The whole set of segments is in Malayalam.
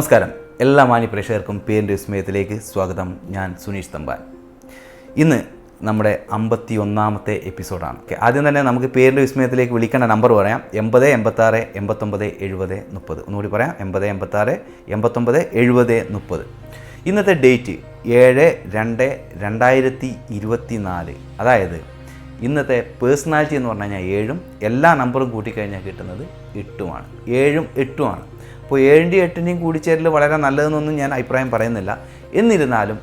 നമസ്കാരം, എല്ലാ മാന്യപ്രേക്ഷകർക്കും പേരിൻ്റെ വിസ്മയത്തിലേക്ക് സ്വാഗതം. ഞാൻ സുനീഷ് തമ്പാൻ. ഇന്ന് നമ്മുടെ 51ാമത്തെ എപ്പിസോഡാണ്. ആദ്യം തന്നെ നമുക്ക് പേരിൻ്റെ വിസ്മയത്തിലേക്ക് വിളിക്കേണ്ട നമ്പർ പറയാം. 80 86 89 70 30. ഒന്നുകൂടി പറയാം, 80 86 89 70 30. ഇന്നത്തെ ഡേറ്റ് 7/2/2024. അതായത് ഇന്നത്തെ പേഴ്സണാലിറ്റി എന്ന് പറഞ്ഞു കഴിഞ്ഞാൽ 7ഉം എല്ലാ നമ്പറും കൂട്ടിക്കഴിഞ്ഞാൽ കിട്ടുന്നത് 8ഉമാണ്. 7ഉം 8ഉമാണ്. അപ്പോൾ 7ൻ്റെയും 8ൻ്റെയും കൂടിച്ചേരൽ വളരെ നല്ലതെന്നൊന്നും ഞാൻ അഭിപ്രായം പറയുന്നില്ല. എന്നിരുന്നാലും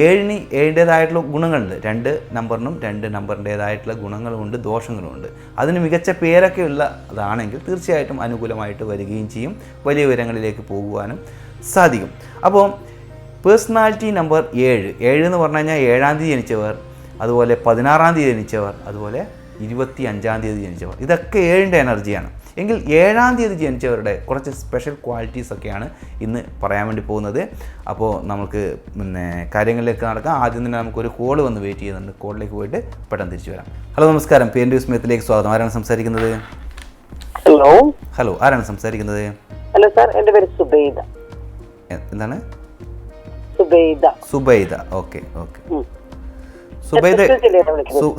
7ന് 7ൻ്റേതായിട്ടുള്ള ഗുണങ്ങളുണ്ട്. 2 നമ്പറിനും 2 നമ്പറിൻ്റേതായിട്ടുള്ള ഗുണങ്ങളുമുണ്ട്, ദോഷങ്ങളുമുണ്ട്. അതിന് മികച്ച പേരൊക്കെ ഉള്ളതാണെങ്കിൽ തീർച്ചയായിട്ടും അനുകൂലമായിട്ട് വരികയും ചെയ്യും, വലിയ ഉയരങ്ങളിലേക്ക് പോകുവാനും സാധിക്കും. അപ്പോൾ പേഴ്സണാലിറ്റി നമ്പർ 7 എന്ന് പറഞ്ഞു കഴിഞ്ഞാൽ 7-ാം തീയതി ജനിച്ചവർ, അതുപോലെ 16-ാം തീയതി ജനിച്ചവർ, അതുപോലെ 25-ാം തീയതി ജനിച്ചവർ, ഇതൊക്കെ 7ൻ്റെ എനർജിയാണ്. എങ്കിൽ 7-ാം തീയതി ജനിച്ചവരുടെ കുറച്ച് സ്പെഷ്യൽ ക്വാളിറ്റീസൊക്കെയാണ് ഇന്ന് പറയാൻ വേണ്ടി പോകുന്നത്. അപ്പോൾ നമുക്ക് കാര്യങ്ങളിലേക്ക് നടക്കാം. ആദ്യം തന്നെ നമുക്കൊരു കോൾ വന്ന് വെയിറ്റ് ചെയ്യുന്നുണ്ട്. കോളിലേക്ക് പോയിട്ട് പെട്ടെന്ന് തിരിച്ചു വരാം. ഹലോ, നമസ്കാരം. പേരിൻ്റെ വിസ്മയത്തിലേക്ക് സ്വാഗതം. ആരാണ് സംസാരിക്കുന്നത്? ഹലോ, ആരാണ് സംസാരിക്കുന്നത്? ഹലോ സാർ, എൻ്റെ പേര് സുബൈദ. എന്താണ്? സുബൈദ. ഓക്കെ.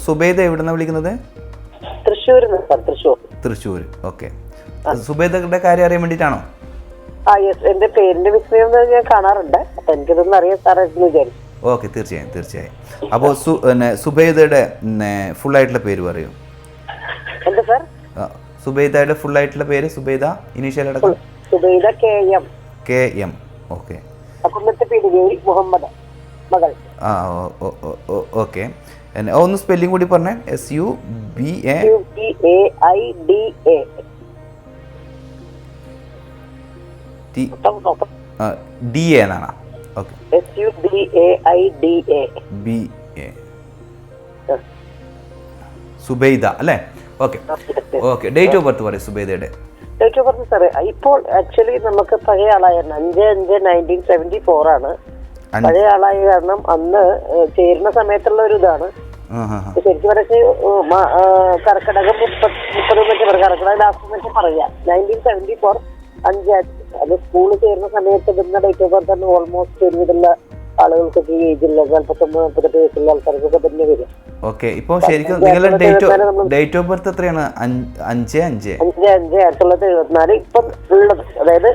സുബൈദ എവിടുന്നാണ് വിളിക്കുന്നത്? തൃശ്ശൂർ. ഓക്കെ. സുബൈദയുടെ കാര്യം അറിയാൻ വേണ്ടിയിട്ടാണോ? എന്റെ പേരിന്റെ വിസ്മയം ഞാൻ കാണാറുണ്ട്. അപ്പൊ എനിക്കിതൊന്നും അറിയാൻ സാറെന്ന് വിചാരിച്ചു. ഓക്കെ, തീർച്ചയായും. അപ്പോൾ സുബൈദയുടെ ഫുൾ ആയിട്ടുള്ള പേര് പറയൂ. എന്താ സാർ? സുബൈദയുടെ ഫുൾ ആയിട്ടുള്ള പേര്? സുബൈദ ഇനീഷ്യൽ അടക്കം? സുബൈദ KM. ഓക്കെ. മുഹമ്മദ് മകൾ. ഓക്കെ. ഒന്ന് സ്പെല്ലിംഗ് കൂടി പറഞ്ഞേ. SUBAIDA. DA എന്നാണ്. ഓക്കെ. SUBAIDA. സുബൈദ അല്ലേ? ഓക്കെ. ഡേറ്റ് ഓഫ് ബർത്ത് പറയും സുബൈദയുടെ. ഡേറ്റ് ഓഫ് ബർത്ത് സാറേ ഇപ്പോൾ ആക്ച്വലി നമുക്ക് പഴയ ആളായിരുന്നു. 5/5/1974 ആണ് പഴയ ആളായ കാരണം അന്ന് ചേരുന്ന സമയത്തുള്ള ഒരു ഇതാണ്. ശരിക്കും പറഞ്ഞ കർക്കിടകം 30 കർക്കിടക ലാസ്റ്റ് വെച്ച് പറയാം. 1974 5 അത് സ്കൂളിൽ ചേരുന്ന സമയത്ത് ഇടുന്ന ഡേറ്റ് ഓഫ് ബർത്ത് തന്നെ ഓൾമോസ്റ്റ് ഒരുവിധമുള്ള ആളുകൾക്കൊക്കെ ഏജില്ല 49-48 വയസ്സുള്ള ആൾക്കാർക്കൊക്കെ തന്നെ വരും. ഓക്കെ. ഇപ്പോൾ ശരിക്കും നിങ്ങളുടെ ഡേറ്റ് ഓഫ് ബർത്ത് എത്രയാണ്? 5/5/1974 ഇപ്പം ഉള്ളത്. അതായത്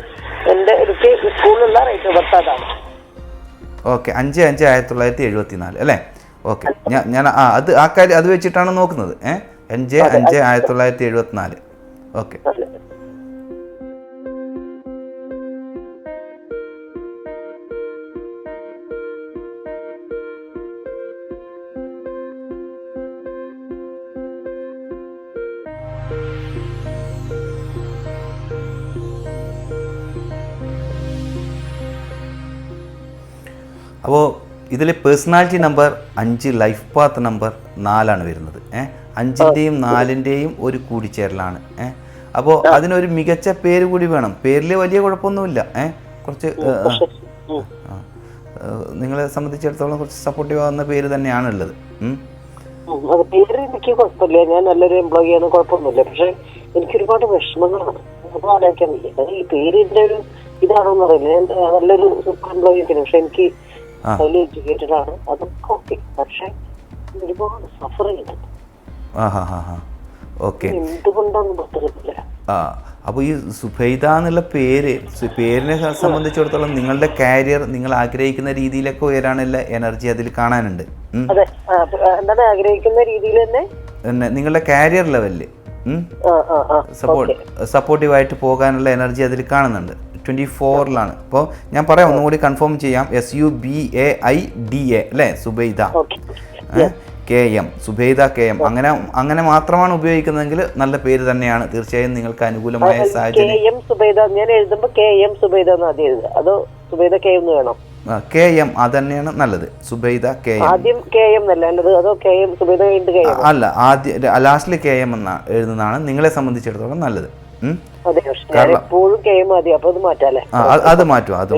എനിക്ക് സ്കൂളിലുള്ള ഡേറ്റ് ഓഫ് ബർത്ത് അതാണ്. ഓക്കെ. 5/5/1974 അല്ലേ? ഓക്കെ. ഞാൻ ആ കാര്യം അത് വെച്ചിട്ടാണ് നോക്കുന്നത്. 5/5/1974. ഓക്കെ. അപ്പോൾ ഇതിൽ personality number 5, life path number 4 വരുന്നത്. 5ൻ്റെയും 4ൻ്റെയും ഒരു കൂടിച്ചേരലാണ്. അപ്പോൾ അതിനൊരു മികച്ച പേര് കൂടി വേണം. പേരിൽ വലിയ കുഴപ്പമൊന്നുമില്ല. കുറച്ച് നിങ്ങളെ സംബന്ധിച്ചിടത്തോളം കുറച്ച് സപ്പോർട്ടീവ് ആവുന്ന പേര് തന്നെയാണ് ഉള്ളത്. പേര് എനിക്ക് കുഴപ്പമില്ല, ഞാൻ നല്ലൊരു എംപ്ലോയിയാണ്, കുഴപ്പമൊന്നുമില്ല. പക്ഷെ എനിക്ക് ഒരുപാട് വിഷമങ്ങളാണ്. അത് ആലോചിക്കാനില്ല. ഈ പേരിന്റെ ഒരു ഇതാണോന്ന് അറിയില്ല. ഞാൻ നല്ലൊരു സൂപ്പർ എംപ്ലോയി ഒക്കെയാണ്, പക്ഷെ എനിക്ക് ഹൈലി എഡ്യൂക്കേറ്റഡ് ആണ്. അതൊക്കെ ഓക്കെ. പക്ഷെ ഒരുപാട് സഫർ ചെയ്യുന്നുണ്ട്. എന്തുകൊണ്ടാണെന്ന് പറ്റുന്നില്ല. അപ്പോൾ ഈ സുബൈദ എന്നുള്ള പേരിനെ സംബന്ധിച്ചിടത്തോളം നിങ്ങളുടെ കാരിയർ നിങ്ങൾ ആഗ്രഹിക്കുന്ന രീതിയിലൊക്കെ ഉയരാനുള്ള എനർജി അതിൽ കാണാനുണ്ട്. എന്താണ് ആഗ്രഹിക്കുന്ന രീതിയിൽ തന്നെ നിങ്ങളുടെ കാരിയർ ലെവലില് സപ്പോർട്ടീവായിട്ട് പോകാനുള്ള എനർജി അതിൽ കാണുന്നുണ്ട്. 24ലാണ്. അപ്പോൾ ഞാൻ പറയാം, ഒന്നുകൂടി കൺഫേം ചെയ്യാം. SUBAIDA അല്ലേ? സുബൈദ KM. സുബൈദ KM. അങ്ങനെ മാത്രമാണ് ഉപയോഗിക്കുന്നതെങ്കിൽ നല്ല പേര് തന്നെയാണ്. തീർച്ചയായും നിങ്ങൾക്ക് അനുകൂലമായ സാഹചര്യം. ഞാൻ എഴുതുമ്പോൾ KM സുബൈദ ആദ്യം എഴുതുക, അതോ സുബൈദ KM വേണോ? KM അത് തന്നെയാണ് നല്ലത്. സുബൈദ KM. ആദ്യം KM നല്ലത്, അതോ KM സുബൈദ അല്ല, ആദ്യം ലാസ്റ്റിൽ KM എന്ന എഴുതുന്നതാണ് നിങ്ങളെ സംബന്ധിച്ചിടത്തോളം നല്ലത്. അതെ, പക്ഷെ ഞാൻ എപ്പോഴും കെ മതി, അപ്പൊ അത് മാറ്റാല്ലേ? അത് മാറ്റും. അത്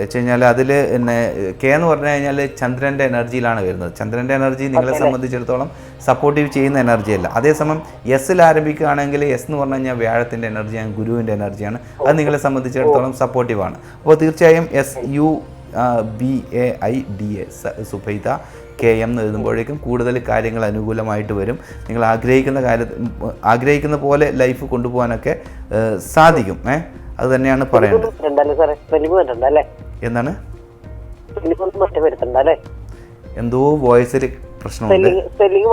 വെച്ച് കഴിഞ്ഞാൽ അതിൽ പിന്നെ കെ എന്ന് പറഞ്ഞു കഴിഞ്ഞാൽ ചന്ദ്രൻ്റെ എനർജിയിലാണ് വരുന്നത്. ചന്ദ്രൻ്റെ എനർജി നിങ്ങളെ സംബന്ധിച്ചിടത്തോളം സപ്പോർട്ടീവ് ചെയ്യുന്ന എനർജി അല്ല. അതേസമയം എസ്സിൽ ആരംഭിക്കുകയാണെങ്കിൽ എസ് എന്ന് പറഞ്ഞു കഴിഞ്ഞാൽ വ്യാഴത്തിൻ്റെ എനർജിയാണ്, ഗുരുവിൻ്റെ എനർജിയാണ്. അത് നിങ്ങളെ സംബന്ധിച്ചിടത്തോളം സപ്പോർട്ടീവാണ്. അപ്പോൾ തീർച്ചയായും SUBAIDA സുബൈദ KM എന്ന് എഴുതുമ്പോഴേക്കും കൂടുതൽ കാര്യങ്ങൾ അനുകൂലമായിട്ട് വരും. നിങ്ങൾ ആഗ്രഹിക്കുന്ന പോലെ ലൈഫ് കൊണ്ടുപോകാനൊക്കെ സാധിക്കും. അത് തന്നെയാണ് പറയുന്നത്. എന്താണ് എന്തോ വോയിസിൽ പ്രശ്നമുണ്ട്. സ്പെല്ലിങ്ങിൽ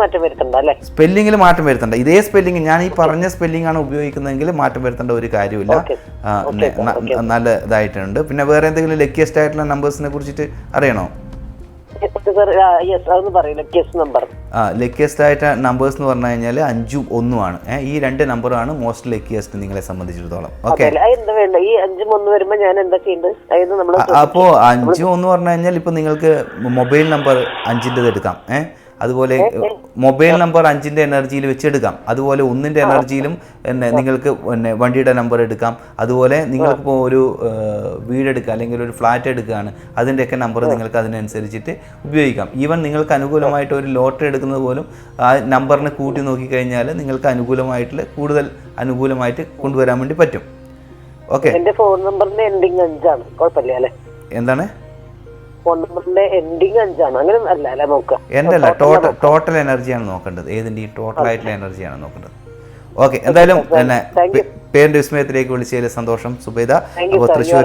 മാറ്റം വരുത്തണ്ട. ഇതേ സ്പെല്ലിങ് ഞാൻ ഈ പറഞ്ഞ സ്പെല്ലിംഗ് ആണ് ഉപയോഗിക്കുന്നതെങ്കിൽ മാറ്റം വരുത്തേണ്ട ഒരു കാര്യമില്ല. നല്ല ഇതായിട്ടുണ്ട്. പിന്നെ വേറെ എന്തെങ്കിലും ലക്കിയസ്റ്റ് ആയിട്ടുള്ള നമ്പേഴ്സിനെ കുറിച്ചിട്ട് അറിയണോ? ലക്കിയസ്റ്റ് ആയിട്ട് നമ്പേഴ്സ് എന്ന് പറഞ്ഞു കഴിഞ്ഞാൽ 5ഉം 1ഉം ആണ്. ഈ 2 നമ്പറാണ് മോസ്റ്റ് ലക്കിയസ്റ്റ് നിങ്ങളെ സംബന്ധിച്ചിടത്തോളം. ഓക്കെ, അപ്പോൾ 5ഉം 1 പറഞ്ഞു കഴിഞ്ഞാൽ ഇപ്പൊ നിങ്ങൾക്ക് മൊബൈൽ നമ്പർ 5ൻ്റെത് എടുക്കാം. അതുപോലെ മൊബൈൽ നമ്പർ 5ൻ്റെ എനർജിയിൽ വെച്ചെടുക്കാം. അതുപോലെ 1ൻ്റെ എനർജിയിലും നിങ്ങൾക്ക് വണ്ടിയുടെ നമ്പർ എടുക്കാം. അതുപോലെ നിങ്ങൾക്കിപ്പോൾ ഒരു വീടെടുക്കുക അല്ലെങ്കിൽ ഒരു ഫ്ലാറ്റ് എടുക്കുകയാണ്, അതിൻ്റെയൊക്കെ നമ്പർ നിങ്ങൾക്ക് അതിനനുസരിച്ചിട്ട് ഉപയോഗിക്കാം. ഈവൻ നിങ്ങൾക്ക് അനുകൂലമായിട്ട് ഒരു ലോട്ടറി എടുക്കുന്നത് പോലും ആ നമ്പറിനെ കൂട്ടി നോക്കിക്കഴിഞ്ഞാൽ നിങ്ങൾക്ക് കൂടുതൽ അനുകൂലമായിട്ട് കൊണ്ടുവരാൻ വേണ്ടി പറ്റും. ഓക്കെ, ഫോൺ നമ്പറിന്റെ എൻഡിങ് 5 ആണ്. കുഴപ്പമില്ല. എന്താണ് എന്റെ അല്ല, ടോട്ടൽ എനർജിയാണ് നോക്കേണ്ടത്. ഏതിൻ്റെ ടോട്ടൽ ആയിട്ടുള്ള എനർജിയാണ് നോക്കേണ്ടത്. ഓക്കെ, എന്തായാലും പേരിന്റെ വിസ്മയത്തിലേക്ക് വിളിച്ചതിൽ സന്തോഷം സുബൈദ. അപ്പോൾ Thrissur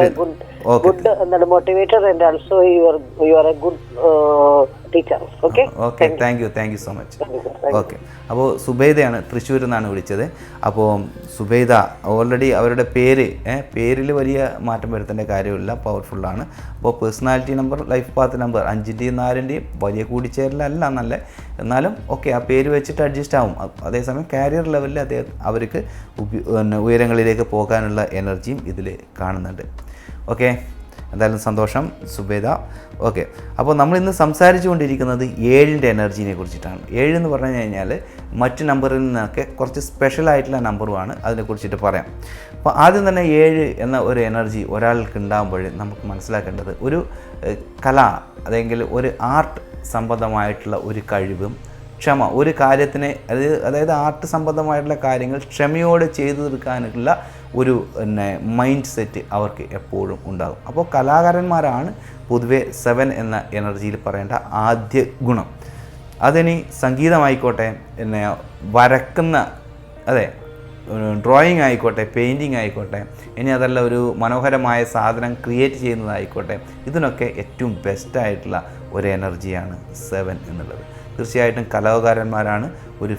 okay, thank you so much. Okay, അപ്പോൾ സുബൈദയാണ്, തൃശ്ശൂരിൽ നിന്നാണ് വിളിച്ചത്. അപ്പോൾ സുബൈദ ഓൾറെഡി അവരുടെ പേരിൽ വലിയ മാറ്റം വരുത്തേണ്ട കാര്യമില്ല, പവർഫുള്ളാണ്. അപ്പോൾ personality number, life path number 5ൻ്റെയും 4ൻ്റെയും വലിയ കൂടിച്ചേരലല്ല നല്ല, എന്നാലും ഓക്കെ ആ പേര് വെച്ചിട്ട് അഡ്ജസ്റ്റ് ആവും. അതേസമയം കാരിയർ ലെവലിൽ അവർക്ക് ഉയരങ്ങളിലേക്ക് പോകാനുള്ള എനർജിയും ഇതിൽ കാണുന്നുണ്ട്. ഓക്കെ, എന്തായാലും സന്തോഷം സുബൈദ. ഓക്കെ, അപ്പോൾ നമ്മൾ ഇന്ന് സംസാരിച്ചു കൊണ്ടിരിക്കുന്നത് 7ൻ്റെ എനർജീനെ കുറിച്ചിട്ടാണ്. 7 എന്ന് പറഞ്ഞു കഴിഞ്ഞാൽ മറ്റ് നമ്പറിൽ നിന്നൊക്കെ കുറച്ച് സ്പെഷ്യലായിട്ടുള്ള നമ്പറുമാണ്. അതിനെക്കുറിച്ചിട്ട് പറയാം. അപ്പോൾ ആദ്യം തന്നെ 7 എന്ന ഒരു എനർജി ഒരാൾക്ക് ഉണ്ടാകുമ്പോൾ നമുക്ക് മനസ്സിലാക്കേണ്ടത് ഒരു കല അല്ലെങ്കിൽ ഒരു ആർട്ട് സംബന്ധമായിട്ടുള്ള ഒരു കഴിവും ക്ഷമ, ഒരു കാര്യത്തിനെ അതായത് ആർട്ട് സംബന്ധമായിട്ടുള്ള കാര്യങ്ങൾ ക്ഷമയോടെ ചെയ്തു തീർക്കാനുള്ള ഒരു മൈൻഡ് സെറ്റ് അവർക്ക് എപ്പോഴും ഉണ്ടാകും. അപ്പോൾ കലാകാരന്മാരാണ് പൊതുവെ 7 എന്ന എനർജിയിൽ പറയേണ്ട ആദ്യ ഗുണം. അതിനി സംഗീതമായിക്കോട്ടെ, വരക്കുന്ന ഡ്രോയിങ് ആയിക്കോട്ടെ, പെയിൻറ്റിങ് ആയിക്കോട്ടെ, ഇനി അതല്ല ഒരു മനോഹരമായ സാധനം ക്രിയേറ്റ് ചെയ്യുന്നതായിക്കോട്ടെ, ഇതിനൊക്കെ ഏറ്റവും ബെസ്റ്റായിട്ടുള്ള ഒരു എനർജിയാണ് 7 എന്നുള്ളത്. തീർച്ചയായിട്ടും കലാകാരന്മാരാണ്. ഒരു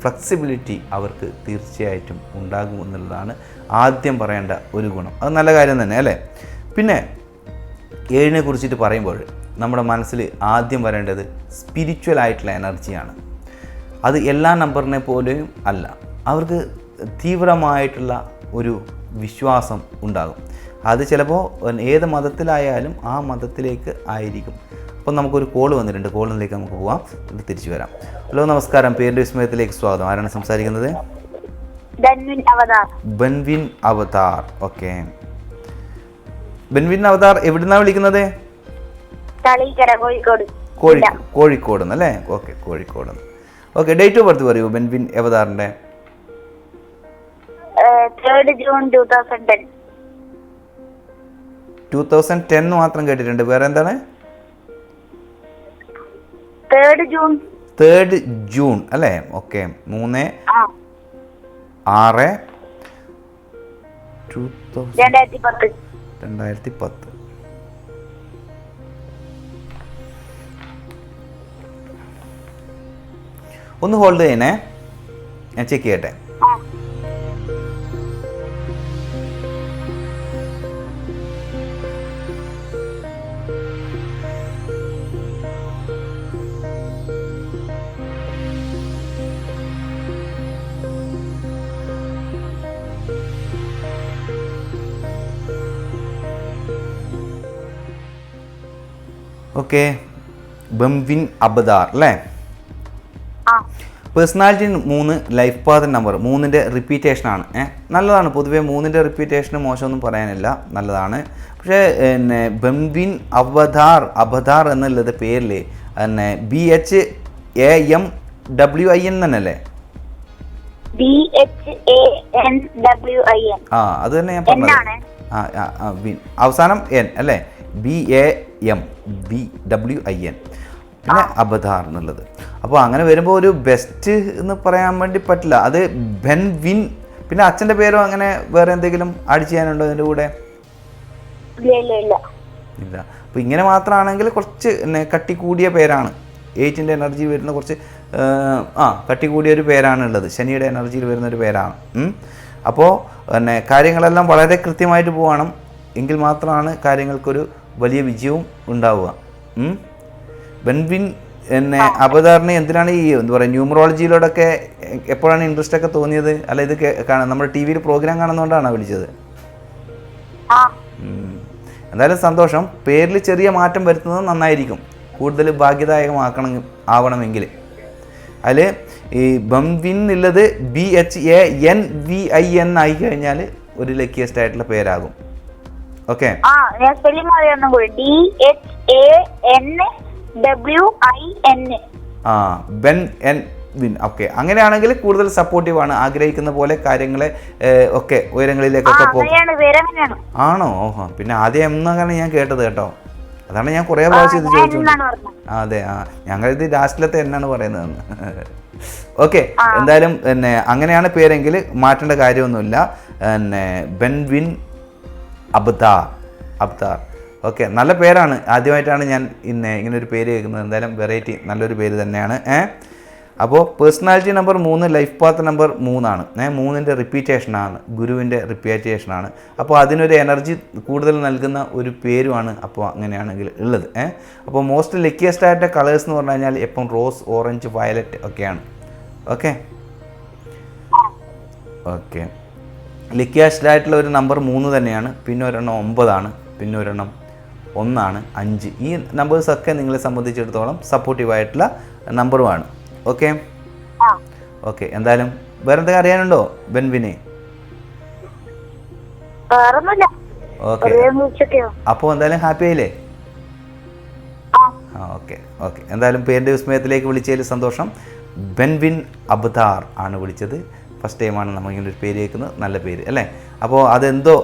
ഫ്ലെക്സിബിലിറ്റി അവർക്ക് തീർച്ചയായിട്ടും ഉണ്ടാകും എന്നുള്ളതാണ് ആദ്യം പറയേണ്ട ഒരു ഗുണം. അത് നല്ല കാര്യം തന്നെ അല്ലേ. പിന്നെ 7നെ കുറിച്ചിട്ട് പറയുമ്പോൾ നമ്മുടെ മനസ്സിൽ ആദ്യം വരേണ്ടത് സ്പിരിച്വൽ ആയിട്ടുള്ള എനർജിയാണ്. അത് എല്ലാ നമ്പറിനെ പോലെയും അല്ല. അവർക്ക് തീവ്രമായിട്ടുള്ള ഒരു വിശ്വാസം ഉണ്ടാകും. അത് ചിലപ്പോൾ ഏത് മതത്തിലായാലും ആ മതത്തിലേക്ക് ആയിരിക്കും. അപ്പം നമുക്കൊരു കോൾ വന്നിട്ടുണ്ട്. കോളിലേക്ക് നമുക്ക് പോകാം, തിരിച്ചു വരാം. ഹലോ, നമസ്കാരം. പേരിൻ്റെ വിസ്മയത്തിലേക്ക് സ്വാഗതം. ആരാണ് സംസാരിക്കുന്നത്? ബൻവിൻ അവതാർ. ഓക്കെ, ബൻവിൻ അവതാർ എവിടുന്നാണ് വിളിക്കുന്നത്? കോഴിക്കോട് എന്നല്ലേ? Okay, Kozhikode. Okay, date of birth പറയൂ ബൻവിൻ അവതാറിന്റെ. 3rd June 2010. 2010 മാത്രം കേട്ടിട്ടുണ്ട്. വേറെ എന്താണ്? 3rd June അല്ലേ? ഓക്കെ, 3/6/2010. ഒന്ന് ഹോൾഡ് ചെയ്യണേ, ഞാൻ ചെക്ക് ചെയ്യട്ടെ. ഓക്കെ, ബംവിൻ അബദാർ അല്ലേ? പേഴ്സണാലിറ്റി 3 ലൈഫ് പാത്ത് നമ്പർ 3ൻ്റെ റിപ്പീറ്റേഷനാണ്. നല്ലതാണ്. പൊതുവേ 3ൻ്റെ റിപ്പീറ്റേഷന് മോശമൊന്നും പറയാനില്ല, നല്ലതാണ്. പക്ഷേ പിന്നെ ബെൻവിൻ അബധാർ എന്നുള്ളത് പേരിൽ പിന്നെ BHAMWIN തന്നെയല്ലേ? BHANWIN. അത് തന്നെ ഞാൻ പറഞ്ഞത്. അവസാനം N അല്ലേ? BAMBWIN, പിന്നെ അബധാർ എന്നുള്ളത്. അപ്പോൾ അങ്ങനെ വരുമ്പോൾ ഒരു ബെസ്റ്റ് എന്ന് പറയാൻ വേണ്ടി പറ്റില്ല. അത് ബെൻവിൻ. പിന്നെ അച്ഛൻ്റെ പേരോ അങ്ങനെ വേറെ എന്തെങ്കിലും ആഡ് ചെയ്യാനുണ്ടോ അതിൻ്റെ കൂടെ? ഇല്ല. അപ്പോൾ ഇങ്ങനെ മാത്രമാണെങ്കിൽ കുറച്ച് കട്ടി കൂടിയ പേരാണ്. 8ൻ്റെ എനർജി വരുന്ന കുറച്ച് കട്ടി കൂടിയൊരു പേരാണുള്ളത്. ശനിയുടെ എനർജിയിൽ വരുന്നൊരു പേരാണ്. അപ്പോൾ പിന്നെ കാര്യങ്ങളെല്ലാം വളരെ കൃത്യമായിട്ട് പോകണം. എങ്കിൽ മാത്രമാണ് കാര്യങ്ങൾക്കൊരു വലിയ വിജയവും ഉണ്ടാവുക. ബെൻവിൻ അബധാറിന് എന്തിനാണ് ഈ എന്താ പറയുക ന്യൂമറോളജിയിലോടൊക്കെ എപ്പോഴാണ് ഇൻട്രസ്റ്റ് ഒക്കെ തോന്നിയത്? അല്ല ഇത് നമ്മുടെ ടി വിയിൽ പ്രോഗ്രാം കാണുന്നതുകൊണ്ടാണോ വിളിച്ചത്? എന്തായാലും സന്തോഷം. പേരിൽ ചെറിയ മാറ്റം വരുത്തുന്നത് നന്നായിരിക്കും, കൂടുതൽ ഭാഗ്യദായകമാവണമെങ്കിൽ. അതിൽ ഈ ബെൻവിൻ ഉള്ളത് BHANVIN ആയി കഴിഞ്ഞാൽ ഒരു ലക്കിയസ്റ്റ് ആയിട്ടുള്ള പേരാകും. ഓക്കെ, ബെൻവിൻ. ഓക്കെ, അങ്ങനെയാണെങ്കിൽ കൂടുതൽ സപ്പോർട്ടീവാണ്. ആഗ്രഹിക്കുന്ന പോലെ കാര്യങ്ങളെ ഒക്കെ ഉയരങ്ങളിലേക്കൊക്കെ പോകും. ആണോ? ഓഹോ, പിന്നെ ആദ്യം എന്നാണ് ഞാൻ കേട്ടത് കേട്ടോ. അതാണ് ഞാൻ കുറേ പ്രാവശ്യം ഇത് ചോദിച്ചോണ്ട്. അതെ, ഞങ്ങളിത് ലാസ്റ്റിലത്തെ എന്നാണ് പറയുന്നതെന്ന്. ഓക്കെ, എന്തായാലും അങ്ങനെയാണ് പേരെങ്കിൽ മാറ്റേണ്ട കാര്യമൊന്നുമില്ല. ബെൻവിൻ അബ്താർ. ഓക്കെ, നല്ല പേരാണ്. ആദ്യമായിട്ടാണ് ഞാൻ ഇങ്ങനൊരു പേര് കേൾക്കുന്നത്. എന്തായാലും വെറൈറ്റി, നല്ലൊരു പേര് തന്നെയാണ്. അപ്പോൾ personality number 3 life path number 3 ആണ്. 3ൻ്റെ റിപ്പീറ്റേഷനാണ്, ഗുരുവിൻ്റെ റിപ്പീറ്റേഷനാണ്. അപ്പോൾ അതിനൊരു എനർജി കൂടുതൽ നൽകുന്ന ഒരു പേരുമാണ് അപ്പോൾ അങ്ങനെയാണെങ്കിൽ ഉള്ളത്. അപ്പോൾ മോസ്റ്റ് ലക്കിയസ്റ്റ് ആയിട്ട് കളേഴ്സ് എന്ന് പറഞ്ഞു കഴിഞ്ഞാൽ എപ്പം റോസ്, ഓറഞ്ച്, വയലറ്റ് ഒക്കെയാണ്. ഓക്കെ, ലക്കിയസ്റ്റ് ആയിട്ടുള്ള ഒരു നമ്പർ 3 തന്നെയാണ്. പിന്നെ ഒരെണ്ണം 9 ആണ്, പിന്നെ ഒരെണ്ണം 1 ആണ്, 5. ഈ നമ്പേഴ്സൊക്കെ നിങ്ങളെ സംബന്ധിച്ചിടത്തോളം സപ്പോർട്ടീവായിട്ടുള്ള നമ്പറുമാണ്. ഓക്കെ, എന്തായാലും വേറെ എന്തെങ്കിലും അറിയാനുണ്ടോ ബെൻവിനെ? ഓക്കെ, അപ്പോൾ എന്തായാലും ഹാപ്പി ആയില്ലേ? ഓക്കെ, എന്തായാലും പേരിൻ്റെ വിസ്മയത്തിലേക്ക് വിളിച്ചതിൽ സന്തോഷം. ബെൻവിൻ അബ്താർ ആണ് വിളിച്ചത്. ഫസ്റ്റ് ടൈമാണ് നമ്മളിങ്ങനെ ഒരു പേര് കേൾക്കുന്നത്. നല്ല പേര് അല്ലേ? അപ്പോൾ അതെന്തോ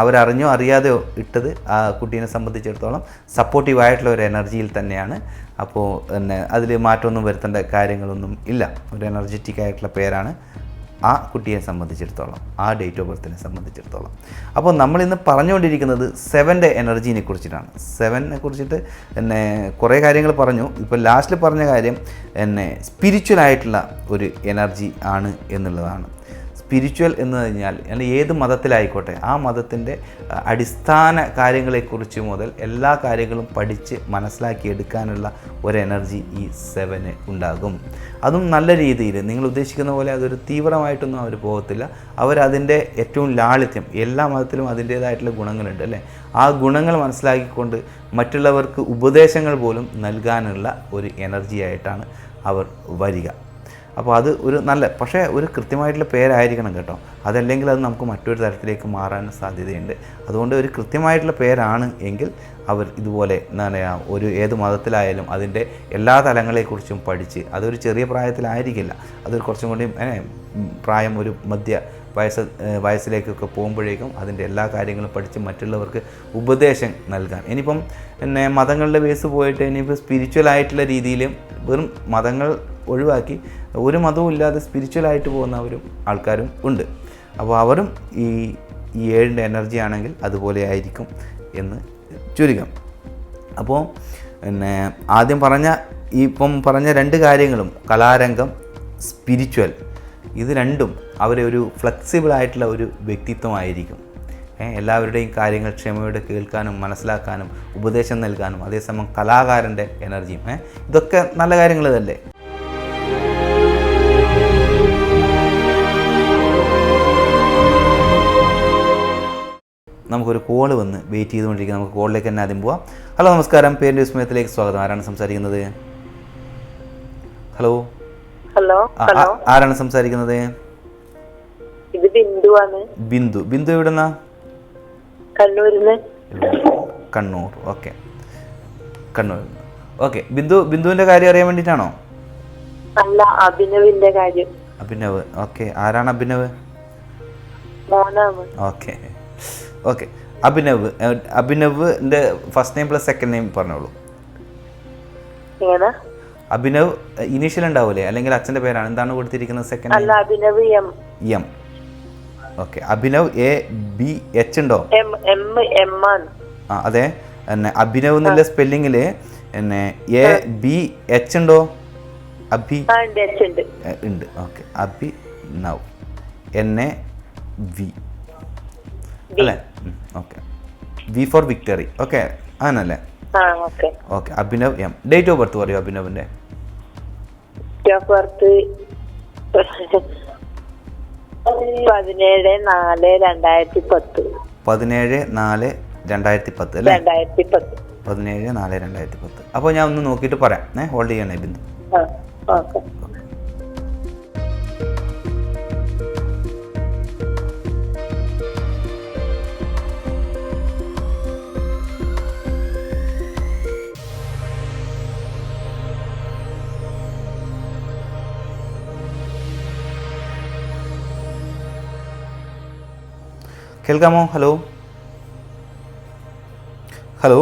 അവരറിഞ്ഞോ അറിയാതെയോ ഇട്ടത് ആ കുട്ടീനെ സംബന്ധിച്ചിടത്തോളം സപ്പോർട്ടീവായിട്ടുള്ള ഒരു എനർജിയിൽ തന്നെയാണ്. അപ്പോൾ അതിൽ മാറ്റമൊന്നും വരുത്തേണ്ട കാര്യങ്ങളൊന്നും ഇല്ല. ഒരു എനർജറ്റിക് ആയിട്ടുള്ള പേരാണ് ആ കുട്ടിയെ സംബന്ധിച്ചിടത്തോളം, ആ ഡേറ്റ് ഓഫ് ബർത്തിനെ സംബന്ധിച്ചിടത്തോളം. അപ്പോൾ നമ്മളിന്ന് പറഞ്ഞുകൊണ്ടിരിക്കുന്നത് 7ൻ്റെ എനർജീനെ കുറിച്ചിട്ടാണ്. 7നെ കുറിച്ചിട്ട് കുറേ കാര്യങ്ങൾ പറഞ്ഞു. ഇപ്പോൾ ലാസ്റ്റിൽ പറഞ്ഞ കാര്യം സ്പിരിച്വലായിട്ടുള്ള ഒരു എനർജി ആണ് എന്നുള്ളതാണ്. സ്പിരിച്വൽ എന്ന് കഴിഞ്ഞാൽ ഏത് മതത്തിലായിക്കോട്ടെ ആ മതത്തിൻ്റെ അടിസ്ഥാന കാര്യങ്ങളെക്കുറിച്ച് മുതൽ എല്ലാ കാര്യങ്ങളും പഠിച്ച് മനസ്സിലാക്കിയെടുക്കാനുള്ള ഒരു എനർജി ഈ 7 ഉണ്ടാകും. അതും നല്ല രീതിയിൽ നിങ്ങൾ ഉദ്ദേശിക്കുന്ന പോലെ അതൊരു തീവ്രമായിട്ടൊന്നും അവർ പോകത്തില്ല. അവരതിൻ്റെ ഏറ്റവും ലാളിത്യം, എല്ലാ മതത്തിലും അതിൻ്റേതായിട്ടുള്ള ഗുണങ്ങളുണ്ട് അല്ലേ? ആ ഗുണങ്ങൾ മനസ്സിലാക്കിക്കൊണ്ട് മറ്റുള്ളവർക്ക് ഉപദേശങ്ങൾ പോലും നൽകാനുള്ള ഒരു എനർജിയായിട്ടാണ് അവർ വരിക. അപ്പോൾ അത് ഒരു നല്ല, പക്ഷേ ഒരു കൃത്യമായിട്ടുള്ള പേരായിരിക്കണം കേട്ടോ. അതല്ലെങ്കിൽ അത് നമുക്ക് മറ്റൊരു തരത്തിലേക്ക് മാറാൻ സാധ്യതയുണ്ട്. അതുകൊണ്ട് ഒരു കൃത്യമായിട്ടുള്ള പേരാണ് എങ്കിൽ അവർ ഇതുപോലെ എന്താ പറയുക, ഒരു ഏത് മതത്തിലായാലും അതിൻ്റെ എല്ലാ തലങ്ങളെക്കുറിച്ചും പഠിച്ച്, അതൊരു ചെറിയ പ്രായത്തിലായിരിക്കില്ല, അതൊരു കുറച്ചും കൂടി പ്രായം ഒരു മധ്യ വയസ്സിലേക്കൊക്കെ പോകുമ്പോഴേക്കും അതിൻ്റെ എല്ലാ കാര്യങ്ങളും പഠിച്ച് മറ്റുള്ളവർക്ക് ഉപദേശം നൽകാൻ. ഇനിയിപ്പം മതങ്ങളുടെ ബേസ് പോയിട്ട് ഇനിയിപ്പോൾ സ്പിരിച്വലായിട്ടുള്ള രീതിയിലും വെറും മതങ്ങൾ ഒഴിവാക്കി ഒരു മതവും ഇല്ലാതെ സ്പിരിച്വലായിട്ട് പോകുന്നവരും ആൾക്കാരും ഉണ്ട്. അപ്പോൾ അവരും ഈ 7ൻ്റെ എനർജി ആണെങ്കിൽ അതുപോലെ ആയിരിക്കും എന്ന് ചുരുക്കം. അപ്പോൾ ആദ്യം ഇപ്പം പറഞ്ഞ 2 കാര്യങ്ങളും, കലാരംഗം, സ്പിരിച്വൽ, ഇത് രണ്ടും അവരെ ഒരു ഫ്ലെക്സിബിളായിട്ടുള്ള ഒരു വ്യക്തിത്വമായിരിക്കും. എല്ലാവരുടെയും കാര്യങ്ങൾ ക്ഷമയോടെ കേൾക്കാനും മനസ്സിലാക്കാനും ഉപദേശം നൽകാനും, അതേസമയം കലാകാരൻ്റെ എനർജിയും, ഇതൊക്കെ നല്ല കാര്യങ്ങൾ തന്നെ. നമുക്കൊരു കോള് വന്ന് വെയിറ്റ് ചെയ്തുകൊണ്ടിരിക്കുക. നമുക്ക് കോളിലേക്ക് തന്നെ ആദ്യം പോവാം. ഹലോ, നമസ്കാരം. പേരിൻ്റെ വിസ്മയത്തിലേക്ക് സ്വാഗതം. ആരാണ് സംസാരിക്കുന്നത്? ഹലോ ഹലോ ഹലോ, ആരാണ് സംസാരിക്കുന്നത്? ഇത് ബിന്ദു ആണ്. ബിന്ദു. ബിന്ദു എവിടെന്നാ? കണ്ണൂരിന്ന്. കണ്ണൂർ. ഓക്കെ, കണ്ണൂർ. ഓക്കെ, ബിന്ദുവിന്റെ കാര്യം അറിയാൻ വേണ്ടിയിട്ടാണോ? അല്ല, അഭിനവിന്റെ കാര്യം. അഭിനവ്. ഓക്കെ, ആരാണ് അഭിനവ്? മോനാണ്. Okay okay. അഭിനവിന്റെ first name plus second name പറഞ്ഞോളൂ. എങ്ങനെ? അഭിനവ് ഇനീഷ്യൽ ഉണ്ടാവൂലേ, അല്ലെങ്കിൽ അച്ഛൻ്റെ പേരാണ്? എന്താണ് കൊടുത്തിരിക്കുന്നത് സെക്കൻഡ്? അല്ല, Abhinav M. M. Okay. Abhinav ABH ഉണ്ടോ? എം ആണ്. ആ അതെ, എന്നെ അഭിനവ് എന്നുള്ള സ്പെല്ലിങ്ങിൽ എന്നെ ABH ഉണ്ടോ? അഭി ഉണ്ട്. ഓക്കെ, അഭിനവ് NAV അല്ലേ? Okay, V for victory. Okay, ആണല്ലേ? Okay. Abhinav M. Date of birth പറയൂ അഭിനവിന്റെ. 17/4/2010. 17/4/2010 അല്ലേ? 17/4/2010. അപ്പോൾ ഞാൻ ഒന്ന് നോക്കിയിട്ട് പറയാം. ഹോൾഡ് ചെയ്യണേ ബിന്ദു. കേൾക്കാമോ? Hello hello.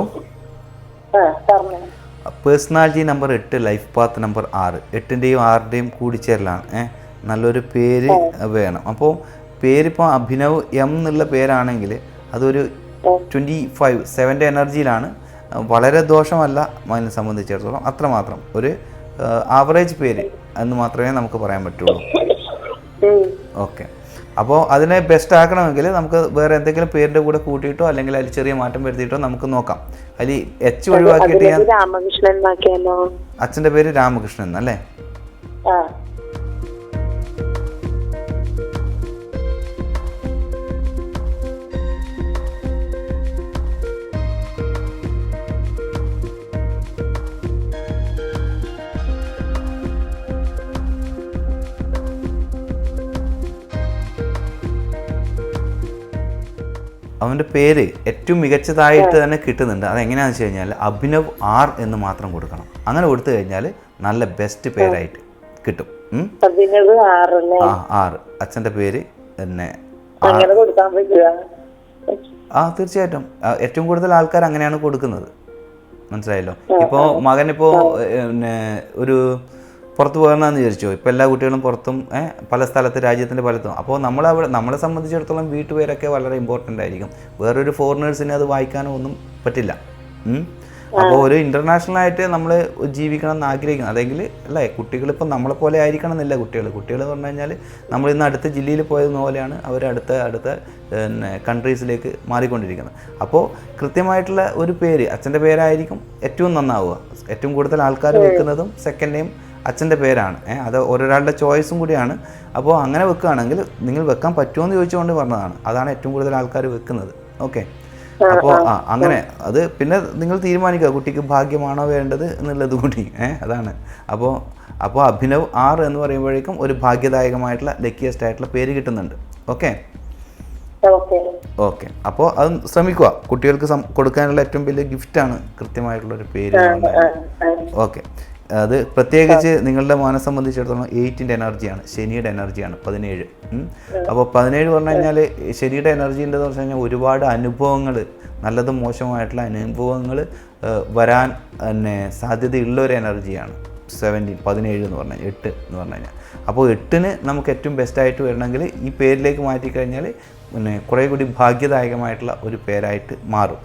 Personality number 8, life path number 6. 8ൻ്റെയും 6ൻ്റെയും കൂടിച്ചേരലാണ്. നല്ലൊരു പേര് വേണം. അപ്പോൾ പേരിപ്പോൾ അഭിനവ് എം എന്നുള്ള പേരാണെങ്കിൽ അതൊരു 25 7ൻ്റെ എനർജിയിലാണ്. വളരെ ദോഷമല്ല അതിനെ സംബന്ധിച്ചിടത്തോളം. അത്രമാത്രം ഒരു ആവറേജ് പേര് എന്ന് മാത്രമേ നമുക്ക് പറയാൻ പറ്റുള്ളൂ. ഓക്കെ. അപ്പോൾ അതിനെ ബെസ്റ്റ് ആക്കണമെങ്കിൽ നമുക്ക് വേറെ എന്തെങ്കിലും പേരിൻ്റെ കൂടെ കൂട്ടിയിട്ടോ അല്ലെങ്കിൽ അതിൽ ചെറിയ മാറ്റം വരുത്തിയിട്ടോ നമുക്ക് നോക്കാം. അതിൽ H ഒഴിവാക്കിയിട്ട് ഞാൻ അച്ഛൻ്റെ പേര് രാമകൃഷ്ണൻ എന്നല്ലേ? അവൻ്റെ പേര് ഏറ്റവും മികച്ചതായിട്ട് തന്നെ കിട്ടുന്നുണ്ട്. അതെങ്ങനെയാണെന്ന് വെച്ച് കഴിഞ്ഞാൽ അഭിനവ് R എന്ന് മാത്രം കൊടുക്കണം. അങ്ങനെ കൊടുത്തു കഴിഞ്ഞാൽ നല്ല ബെസ്റ്റ് പേരായിട്ട് കിട്ടും. R. അച്ഛൻ്റെ പേര് തന്നെ. തീർച്ചയായിട്ടും ഏറ്റവും കൂടുതൽ ആൾക്കാർ അങ്ങനെയാണ് കൊടുക്കുന്നത്. മനസ്സിലായല്ലോ? ഇപ്പോൾ മകനിപ്പോൾ ഒരു പുറത്ത് പോകണമെന്ന് വിചാരിച്ചോ. ഇപ്പോൾ എല്ലാ കുട്ടികളും പുറത്തും പല സ്ഥലത്ത് രാജ്യത്തിൻ്റെ പലത്തും. അപ്പോൾ നമ്മളെ സംബന്ധിച്ചിടത്തോളം വീട്ടുപേരൊക്കെ വളരെ ഇമ്പോർട്ടൻ്റ് ആയിരിക്കും. വേറൊരു ഫോറിനേഴ്സിന് അത് വായിക്കാനോ ഒന്നും പറ്റില്ല. അപ്പോൾ ഒരു ഇൻ്റർനാഷണലായിട്ട് നമ്മൾ ജീവിക്കണം എന്ന് ആഗ്രഹിക്കണം. അതെങ്കിൽ അല്ലേ, കുട്ടികളിപ്പോൾ നമ്മളെപ്പോലെ ആയിരിക്കണം എന്നില്ല. കുട്ടികൾ എന്ന് പറഞ്ഞു കഴിഞ്ഞാൽ നമ്മളിന്ന് അടുത്ത ജില്ലയിൽ പോയതെന്ന പോലെയാണ് അവർ അടുത്ത കൺട്രീസിലേക്ക് മാറിക്കൊണ്ടിരിക്കുന്നത്. അപ്പോൾ കൃത്യമായിട്ടുള്ള ഒരു പേര്, അച്ഛൻ്റെ പേരായിരിക്കും ഏറ്റവും നന്നാവുക. ഏറ്റവും കൂടുതൽ ആൾക്കാർ വെക്കുന്നതും സെക്കൻഡ് നെയിം അച്ഛൻ്റെ പേരാണ്. അത് ഓരോരാളുടെ ചോയ്സും കൂടിയാണ്. അപ്പോൾ അങ്ങനെ വെക്കുകയാണെങ്കിൽ നിങ്ങൾ വെക്കാൻ പറ്റുമോ എന്ന് ചോദിച്ചുകൊണ്ട് പറഞ്ഞതാണ്. അതാണ് ഏറ്റവും കൂടുതൽ ആൾക്കാർ വെക്കുന്നത്. ഓക്കെ. അപ്പോൾ അങ്ങനെ അത് പിന്നെ നിങ്ങൾ തീരുമാനിക്കുക കുട്ടിക്ക് ഭാഗ്യമാണോ വേണ്ടത് എന്നുള്ളത് കൂടി. അതാണ്. അപ്പോൾ അഭിനവ് R എന്ന് പറയുമ്പോഴേക്കും ഒരു ഭാഗ്യദായകമായിട്ടുള്ള ലക്കിയസ്റ്റ് ആയിട്ടുള്ള പേര് കിട്ടുന്നുണ്ട്. ഓക്കെ. അപ്പോൾ അത് ശ്രമിക്കുക. കുട്ടികൾക്ക് കൊടുക്കാനുള്ള ഏറ്റവും വലിയ ഗിഫ്റ്റാണ് കൃത്യമായിട്ടുള്ളൊരു പേര്. ഓക്കെ. അത് പ്രത്യേകിച്ച് നിങ്ങളുടെ മോനെ സംബന്ധിച്ചിടത്തോളം 8ൻ്റെ എനർജിയാണ്, ശനിയുടെ എനർജിയാണ് 17. അപ്പോൾ 17 പറഞ്ഞു കഴിഞ്ഞാൽ ശനിയുടെ എനർജി ഉണ്ടെന്ന് പറഞ്ഞു കഴിഞ്ഞാൽ ഒരുപാട് അനുഭവങ്ങൾ, നല്ലതും മോശമായിട്ടുള്ള അനുഭവങ്ങൾ വരാൻ തന്നെ സാധ്യതയുള്ള ഒരു എനർജിയാണ് 17 എന്ന് പറഞ്ഞു കഴിഞ്ഞാൽ 8 എന്ന് പറഞ്ഞു കഴിഞ്ഞാൽ. അപ്പോൾ 8ന് നമുക്ക് ഏറ്റവും ബെസ്റ്റായിട്ട് വരണമെങ്കിൽ ഈ പേരിലേക്ക് മാറ്റിക്കഴിഞ്ഞാൽ കുറേ കൂടി ഭാഗ്യദായകമായിട്ടുള്ള ഒരു പേരായിട്ട് മാറും.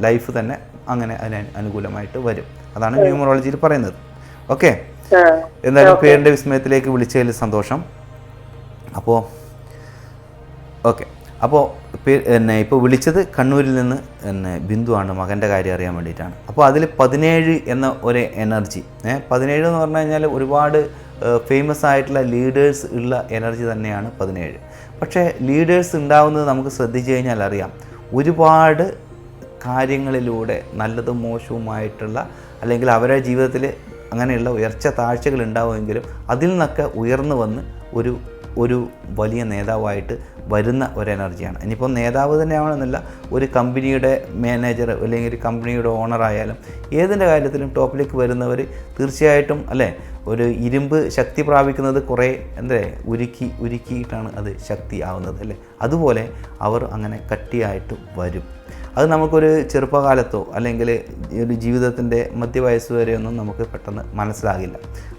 ലൈഫ് തന്നെ അങ്ങനെ അതിന് അനുകൂലമായിട്ട് വരും. അതാണ് ന്യൂമറോളജിയിൽ പറയുന്നത്. ഓക്കെ. എന്തായാലും പേരിൻ്റെ വിസ്മയത്തിലേക്ക് വിളിച്ചതിൽ സന്തോഷം. അപ്പോൾ ഇപ്പോൾ വിളിച്ചത് കണ്ണൂരിൽ നിന്ന് ബിന്ദുവാണ്. മകൻ്റെ കാര്യം അറിയാൻ വേണ്ടിയിട്ടാണ്. അപ്പോൾ അതിൽ 17 എന്ന ഒരു എനർജി, 17 എന്ന് പറഞ്ഞു കഴിഞ്ഞാൽ ഒരുപാട് ഫേമസ് ആയിട്ടുള്ള ലീഡേഴ്സ് ഉള്ള എനർജി തന്നെയാണ് 17. പക്ഷേ ലീഡേഴ്സ് ഉണ്ടാവുന്നത് നമുക്ക് ശ്രദ്ധിച്ചു കഴിഞ്ഞാൽ അറിയാം. ഒരുപാട് കാര്യങ്ങളിലൂടെ നല്ലതും മോശവുമായിട്ടുള്ള അല്ലെങ്കിൽ അവരുടെ ജീവിതത്തിൽ അങ്ങനെയുള്ള ഉയർച്ച താഴ്ചകൾ ഉണ്ടാവുമെങ്കിലും അതിൽ നിന്നൊക്കെ ഉയർന്നു വന്ന് ഒരു വലിയ നേതാവായിട്ട് വരുന്ന ഒരു എനർജിയാണ്. ഇനിയിപ്പോൾ നേതാവ് തന്നെ ആവണമെന്നില്ല, ഒരു കമ്പനിയുടെ മാനേജർ അല്ലെങ്കിൽ ഒരു കമ്പനിയുടെ ഓണറായാലും ഏതിൻ്റെ കാര്യത്തിലും ടോപ്പിലേക്ക് വരുന്നവർ തീർച്ചയായിട്ടും അല്ലേ ഒരു ഇരുമ്പ് ശക്തി പ്രാപിക്കുന്നത് കുറേ ഉരുക്കിയിട്ടാണ് അത് ശക്തി ആവുന്നത് അല്ലേ. അതുപോലെ അവർ അങ്ങനെ കട്ടിയായിട്ട് വരും. അത് നമുക്കൊരു ചെറുപ്പകാലത്തോ അല്ലെങ്കിൽ ഒരു ജീവിതത്തിൻ്റെ മധ്യവയസ്സ് വരെയൊന്നും നമുക്ക് പെട്ടെന്ന് മനസ്സിലാകില്ല.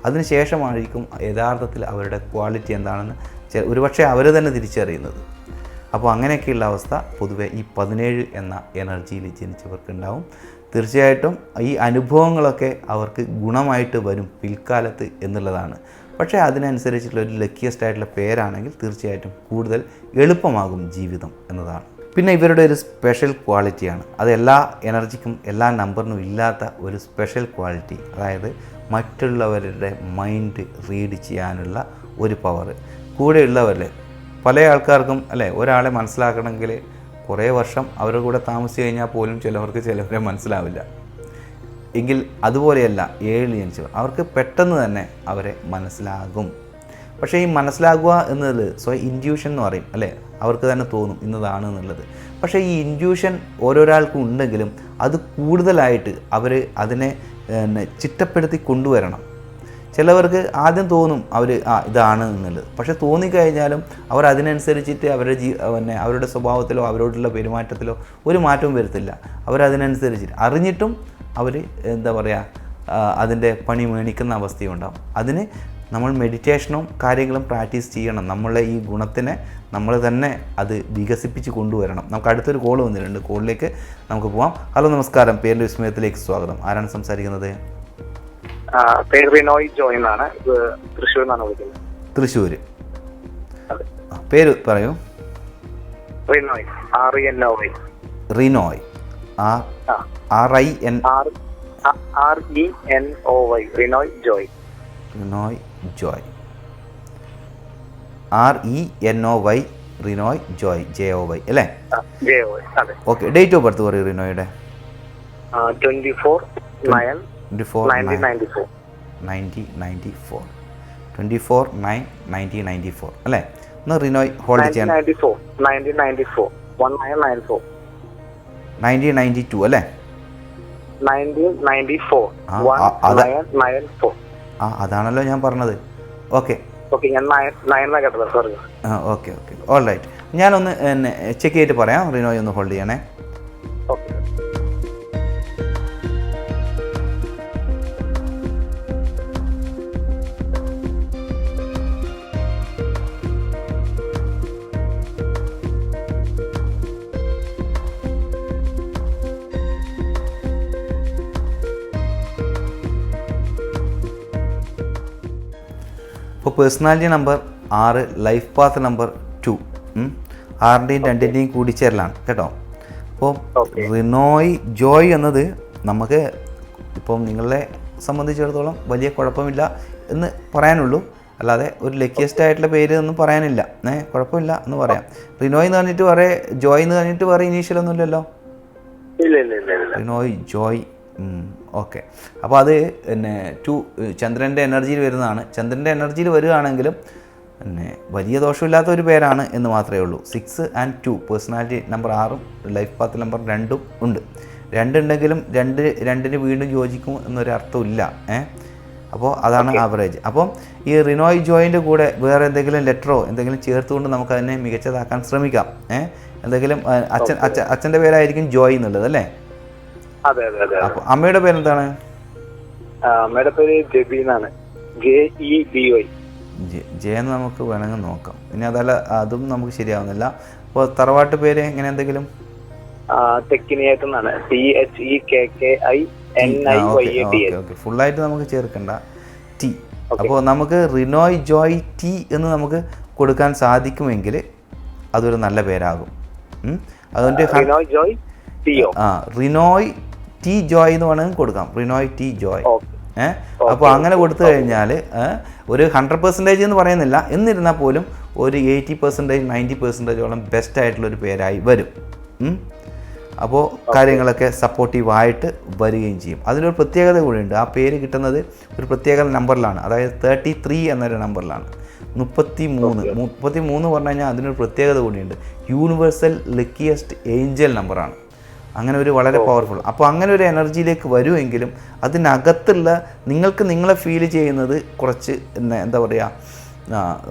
അതിനുശേഷമായിരിക്കും യഥാർത്ഥത്തിൽ അവരുടെ ക്വാളിറ്റി എന്താണെന്ന് ഒരുപക്ഷെ അവർ തന്നെ തിരിച്ചറിയുന്നത്. അപ്പോൾ അങ്ങനെയൊക്കെയുള്ള അവസ്ഥ പൊതുവെ ഈ 17 എന്ന എനർജിയിൽ ജനിച്ചവർക്കുണ്ടാവും. തീർച്ചയായിട്ടും ഈ അനുഭവങ്ങളൊക്കെ അവർക്ക് ഗുണമായിട്ട് വരും പിൽക്കാലത്ത് എന്നുള്ളതാണ്. പക്ഷേ അതിനനുസരിച്ചുള്ള ഒരു ലക്കിയസ്റ്റ് ആയിട്ടുള്ള പേരാണെങ്കിൽ തീർച്ചയായിട്ടും കൂടുതൽ എളുപ്പമാകും ജീവിതം എന്നതാണ്. പിന്നെ ഇവരുടെ ഒരു സ്പെഷ്യൽ ക്വാളിറ്റിയാണ്, അത് എല്ലാ എനർജിക്കും എല്ലാ നമ്പറിനും ഇല്ലാത്ത ഒരു സ്പെഷ്യൽ ക്വാളിറ്റി. അതായത് മറ്റുള്ളവരുടെ മൈൻഡ് റീഡ് ചെയ്യാനുള്ള ഒരു പവർ കൂടെയുള്ളവരിൽ പല ആൾക്കാർക്കും അല്ലേ ഒരാളെ മനസ്സിലാക്കണമെങ്കിൽ കുറേ വർഷം അവരുടെ കൂടെ താമസിച്ച് കഴിഞ്ഞാൽ പോലും ചിലവരെ മനസ്സിലാവില്ല. എങ്കിൽ അതുപോലെയല്ല 7 ജനിച്ചവർ, അവർക്ക് പെട്ടെന്ന് തന്നെ അവരെ മനസ്സിലാകും. പക്ഷേ ഈ മനസ്സിലാക്കുക എന്നത് ഇൻറ്റ്യൂഷൻ എന്ന് പറയും അല്ലേ, അവർക്ക് തന്നെ തോന്നും ഇന്നതാണ് എന്നുള്ളത്. പക്ഷേ ഈ ഇൻറ്റ്യൂഷൻ ഓരോരാൾക്കും ഉണ്ടെങ്കിലും അത് കൂടുതലായിട്ട് അവർ അതിനെ ചിട്ടപ്പെടുത്തി കൊണ്ടുവരണം. ചിലവർക്ക് ആദ്യം തോന്നും അവർ ഇതാണ് എന്നുള്ളത്, പക്ഷേ തോന്നിക്കഴിഞ്ഞാലും അവർ അതിനനുസരിച്ചിട്ട് അവരുടെ സ്വഭാവത്തിലോ അവരോടുള്ള പെരുമാറ്റത്തിലോ ഒരു മാറ്റവും വരുത്തില്ല. അവരതിനനുസരിച്ചിട്ട് അറിഞ്ഞിട്ടും അവർ അതിൻ്റെ പണി മേണിക്കുന്ന അവസ്ഥയുണ്ടാകും. അതിന് നമ്മൾ മെഡിറ്റേഷനും കാര്യങ്ങളും പ്രാക്ടീസ് ചെയ്യണം. നമ്മളെ ഈ ഗുണത്തിനെ നമ്മൾ തന്നെ അത് വികസിപ്പിച്ച് കൊണ്ടുവരണം. നമുക്ക് അടുത്തൊരു കോൾ വന്നിട്ടുണ്ട്, കോളിലേക്ക് നമുക്ക് പോവാം. ഹലോ നമസ്കാരം, പേരിൻ്റെ വിസ്മയത്തിലേക്ക് സ്വാഗതം. ആരാണ് സംസാരിക്കുന്നത്? പേര് റിനോയ് ജോയ് എന്നാണ്, തൃശ്ശൂർ എന്നാണ് വിളിക്കുന്നത്. തൃശ്ശൂർ, പേര് പറയൂ. Rinoy, RENOY. Rinoy, RENOY, Rinoy Joy. Rinoy Joy, RENOY, Rinoy Joy, JOY അല്ലേ? JOY, അതെ. ഓക്കെ, ഡേറ്റ് ഓഫ് ബർത്ത് പറയൂ റിനോയുടെ. 24/9/1994. 24/9/1994 അല്ലേ? ഒന്ന് റിനോയ് ഹോൾഡ് ചെയ്യാൻ. 1994 1992 അല്ലേ? 1994 അതാണല്ലോ ഞാൻ പറഞ്ഞത്. ഓക്കെ, ഞാൻ 9 കേട്ടത്, സോറി. Okay, all right. ഞാനൊന്ന് ചെക്ക് ചെയ്തിട്ട് പറയാം. റിനോയ് ഒന്ന് ഹോൾഡ് ചെയ്യണേ. ഓക്കെ. ഇപ്പോൾ personality number 6, life path number 2, 6ൻ്റെയും 2ൻ്റെയും കൂടിച്ചേരലാണ് കേട്ടോ. അപ്പോൾ റിനോയ് ജോയ് എന്നത് നമുക്ക് ഇപ്പം നിങ്ങളെ സംബന്ധിച്ചിടത്തോളം വലിയ കുഴപ്പമില്ല എന്ന് പറയാനുള്ളൂ, അല്ലാതെ ഒരു ലക്കിയസ്റ്റ് ആയിട്ടുള്ള പേര് ഒന്നും പറയാനില്ല. കുഴപ്പമില്ല എന്ന് പറയാം. റിനോയ് എന്ന് പറഞ്ഞിട്ട് പറയാം, ജോയ് എന്ന് പറഞ്ഞിട്ട് പറയാം, ഇനീഷ്യലൊന്നും ഇല്ലല്ലോ. റിനോയ് ജോയ്, ഓക്കെ. അപ്പോൾ അത് 2 ചന്ദ്രൻ്റെ എനർജിയിൽ വരുന്നതാണ്. ചന്ദ്രൻ്റെ എനർജിയിൽ വരികയാണെങ്കിലും വലിയ ദോഷമില്ലാത്ത ഒരു പേരാണ് എന്ന് മാത്രമേ ഉള്ളൂ. 6 and 2 പേഴ്സണാലിറ്റി നമ്പർ 6ഉം ലൈഫ് പാത്ത് നമ്പർ 2ഉം ഉണ്ട്. 2 ഉണ്ടെങ്കിലും 2ന് വീണ്ടും യോജിക്കും എന്നൊരു അർത്ഥമില്ല. അപ്പോൾ അതാണ് ആവറേജ്. അപ്പം ഈ റിനോയ് ജോയിൻ്റെ കൂടെ വേറെ എന്തെങ്കിലും ലെറ്ററോ എന്തെങ്കിലും ചേർത്തുകൊണ്ട് നമുക്കതിനെ മികച്ചതാക്കാൻ ശ്രമിക്കാം. എന്തെങ്കിലും അച്ഛൻ്റെ പേരായിരിക്കും ജോയ് എന്നുള്ളത് അല്ലേ? അപ്പോൾ അമ്മയുടെ പേരെന്താണ്? അമ്മയുടെ പേര് ജെബി എന്നാണ്, JEBY. ജെ എന്ന് നമുക്ക് വേണമെങ്കിൽ നോക്കാം. ഇനി അതല്ല, അതും നമുക്ക് ശരിയാവുന്നില്ല. അപ്പോൾ തറവാട്ട് പേര് എങ്ങനെ എന്തെങ്കിലും? തെക്കിനിയേറ്റെന്നാണ്, THEKKINIYAT. ഫുള്ളായിട്ട് നമുക്ക് ചേർക്കണ്ട, ടി. അപ്പോൾ നമുക്ക് റിനോയ് ജോയ് ടി എന്ന് നമുക്ക് കൊടുക്കാൻ സാധിക്കുമെങ്കിൽ അതൊരു നല്ല പേരാകും. അതുകൊണ്ട് റിനോയ് ടി ജോയ് എന്ന് വേണമെങ്കിൽ കൊടുക്കാം, റിനോയ് ടി ജോയ്. അപ്പോൾ അങ്ങനെ കൊടുത്തു കഴിഞ്ഞാൽ ഒരു 100% എന്ന് പറയുന്നില്ല, എന്നിരുന്നാൽ പോലും ഒരു 80%, 90%ഓളം ബെസ്റ്റ് ആയിട്ടുള്ളൊരു പേരായി വരും. അപ്പോൾ കാര്യങ്ങളൊക്കെ സപ്പോർട്ടീവായിട്ട് വരികയും ചെയ്യും. അതിനൊരു പ്രത്യേകത കൂടിയുണ്ട്. ആ പേര് കിട്ടുന്നത് ഒരു പ്രത്യേക നമ്പറിലാണ്, അതായത് 33 എന്നൊരു നമ്പറിലാണ്. 33 പറഞ്ഞു കഴിഞ്ഞാൽ അതിനൊരു പ്രത്യേകത കൂടിയുണ്ട്. യൂണിവേഴ്സൽ ലക്കിയസ്റ്റ് ഏഞ്ചൽ നമ്പറാണ്. അങ്ങനെ ഒരു വളരെ പവർഫുൾ. അപ്പോൾ അങ്ങനെ ഒരു എനർജിയിലേക്ക് വരുമെങ്കിലും അതിനകത്തുള്ള നിങ്ങൾക്ക് നിങ്ങളെ ഫീൽ ചെയ്യുന്നത് കുറച്ച് എന്താ പറയുക,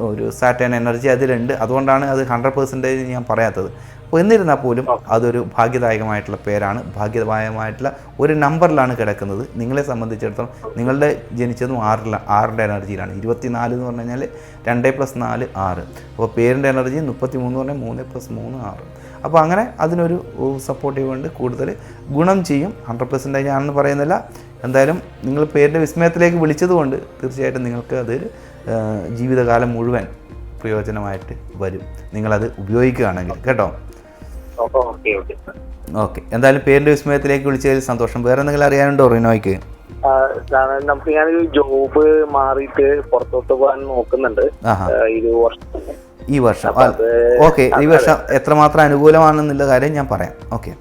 ഒരു സാറ്റേൺ എനർജി അതിലുണ്ട്. അതുകൊണ്ടാണ് അത് 100% ഞാൻ പറയാത്തത്. അപ്പോൾ എന്നിരുന്നാൽ പോലും അതൊരു ഭാഗ്യദായകമായിട്ടുള്ള പേരാണ്, ഭാഗ്യദായകമായിട്ടുള്ള ഒരു നമ്പറിലാണ് കിടക്കുന്നത്. നിങ്ങളെ സംബന്ധിച്ചിടത്തോളം നിങ്ങളുടെ ജനിച്ചതും 6ൻ്റെ എനർജിയിലാണ്. 24 എന്ന് പറഞ്ഞു കഴിഞ്ഞാൽ 2 + 4 6. അപ്പോൾ പേരിൻ്റെ എനർജി 33 എന്ന് പറഞ്ഞാൽ 3 + 3 6. അപ്പോൾ അങ്ങനെ അതിനൊരു സപ്പോർട്ടീവ് കൊണ്ട് കൂടുതൽ ഗുണം ചെയ്യും. 100% ഞാനെന്ന് പറയുന്നില്ല. എന്തായാലും നിങ്ങൾ പേരിൻ്റെ വിസ്മയത്തിലേക്ക് വിളിച്ചതുകൊണ്ട് തീർച്ചയായിട്ടും നിങ്ങൾക്ക് അത് ജീവിതകാലം മുഴുവൻ പ്രയോജനമായിട്ട് വരും, നിങ്ങളത് ഉപയോഗിക്കുകയാണെങ്കിൽ കേട്ടോ. ഓക്കെ, എന്തായാലും പേരിൻ്റെ വിസ്മയത്തിലേക്ക് വിളിച്ചതിൽ സന്തോഷം. വേറെ എന്തെങ്കിലും അറിയാനുണ്ടോ റിനോയ്ക്ക്? നമുക്ക് ഞാനൊരു ജോബ് മാറിയിട്ട് പുറത്തോട്ട് പോകാൻ നോക്കുന്നുണ്ട് ഈ വർഷം. ഓക്കെ, ഈ വർഷം എത്രമാത്രം അനുകൂലമാണെന്നുള്ള കാര്യം ഞാൻ പറയാം. ഓക്കെ,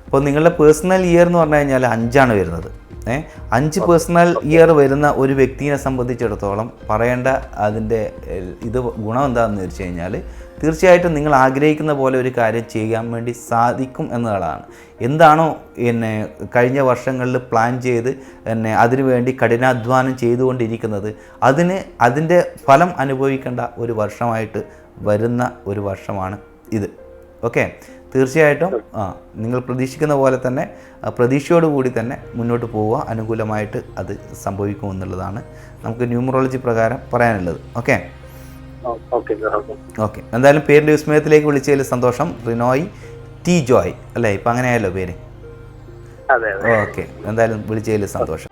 അപ്പോൾ നിങ്ങളുടെ പേഴ്സണൽ ഇയർ എന്ന് പറഞ്ഞു കഴിഞ്ഞാൽ 5 വരുന്നത്. 5 പേഴ്സണൽ ഇയർ വരുന്ന ഒരു വ്യക്തിയെ സംബന്ധിച്ചിടത്തോളം പറയേണ്ട അതിൻ്റെ ഇത് ഗുണം എന്താണെന്ന് വെച്ച് കഴിഞ്ഞാൽ തീർച്ചയായിട്ടും നിങ്ങൾ ആഗ്രഹിക്കുന്ന പോലെ ഒരു കാര്യം ചെയ്യാൻ വേണ്ടി സാധിക്കും എന്നതാണ്. എന്താണോ കഴിഞ്ഞ വർഷങ്ങളിൽ പ്ലാൻ ചെയ്ത് അതിനുവേണ്ടി കഠിനാധ്വാനം ചെയ്തുകൊണ്ടിരിക്കുന്നത് അതിൻ്റെ ഫലം അനുഭവിക്കേണ്ട ഒരു വർഷമായിട്ട് വരുന്ന ഒരു വർഷമാണ് ഇത്. ഓക്കെ, തീർച്ചയായിട്ടും നിങ്ങൾ പ്രതീക്ഷിക്കുന്ന പോലെ തന്നെ പ്രതീക്ഷയോടുകൂടി തന്നെ മുന്നോട്ട് പോവുക. അനുകൂലമായിട്ട് അത് സംഭവിക്കുമെന്നുള്ളതാണ് നമുക്ക് ന്യൂമറോളജി പ്രകാരം പറയാനുള്ളത്. ഓക്കെ, എന്തായാലും പേരിൻ്റെ വിസ്മയത്തിലേക്ക് വിളിച്ചതിൽ സന്തോഷം. റിനോയ് ടി ജോയ് അല്ലേ, ഇപ്പം അങ്ങനെയായല്ലോ പേര്? ഓക്കെ, എന്തായാലും വിളിച്ചതിൽ സന്തോഷം.